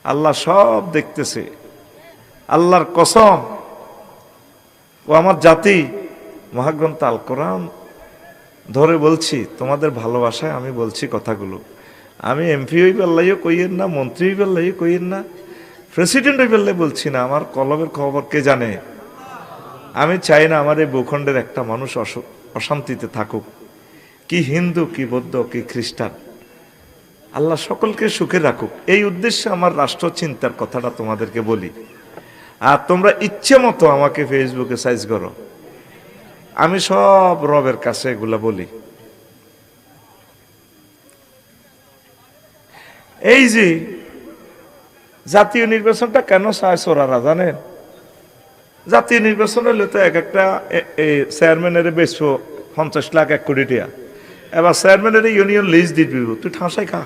আল্লাহ সব দেখতেছে। আল্লাহর কসম, ও আমার জাতি, মহাগ্রন্থ আল কোরআন ধরে বলছি, তোমাদের ভালোবাসায় আমি বলছি কথাগুলো। আমি এমপি হই পারলাইও কইয়েন না, মন্ত্রী হই পারলাইও কইয়েন না, প্রেসিডেন্ট হই পারলে বলছি না। আমার কলমের খবর কে জানে? আমি চাই না আমার এই ভূখণ্ডের একটা মানুষ অশান্তিতে থাকুক, কি হিন্দু, কি বৌদ্ধ, কি খ্রিস্টান। আল্লাহ সকলকে সুখে রাখুক, এই উদ্দেশ্যে আমার রাষ্ট্র চিন্তার কথাটা তোমাদেরকে বলি। আর তোমরা ইচ্ছে মতো আমাকে ফেসবুকে সাইজ করো, আমি সব রবের কাছে এগুলা বলি। এই যে জাতীয় নির্বাচনটা কেন চায় চোরারা জানেন? জাতীয় নির্বাচন হলে তো এক একটা চেয়ারম্যানের বেশো 50 লাখ 1 কোটি টাকা, এবার চেয়ারম্যানের ইউনিয়ন লিস্ট দিবি, তুই ঠাঁসাই খা।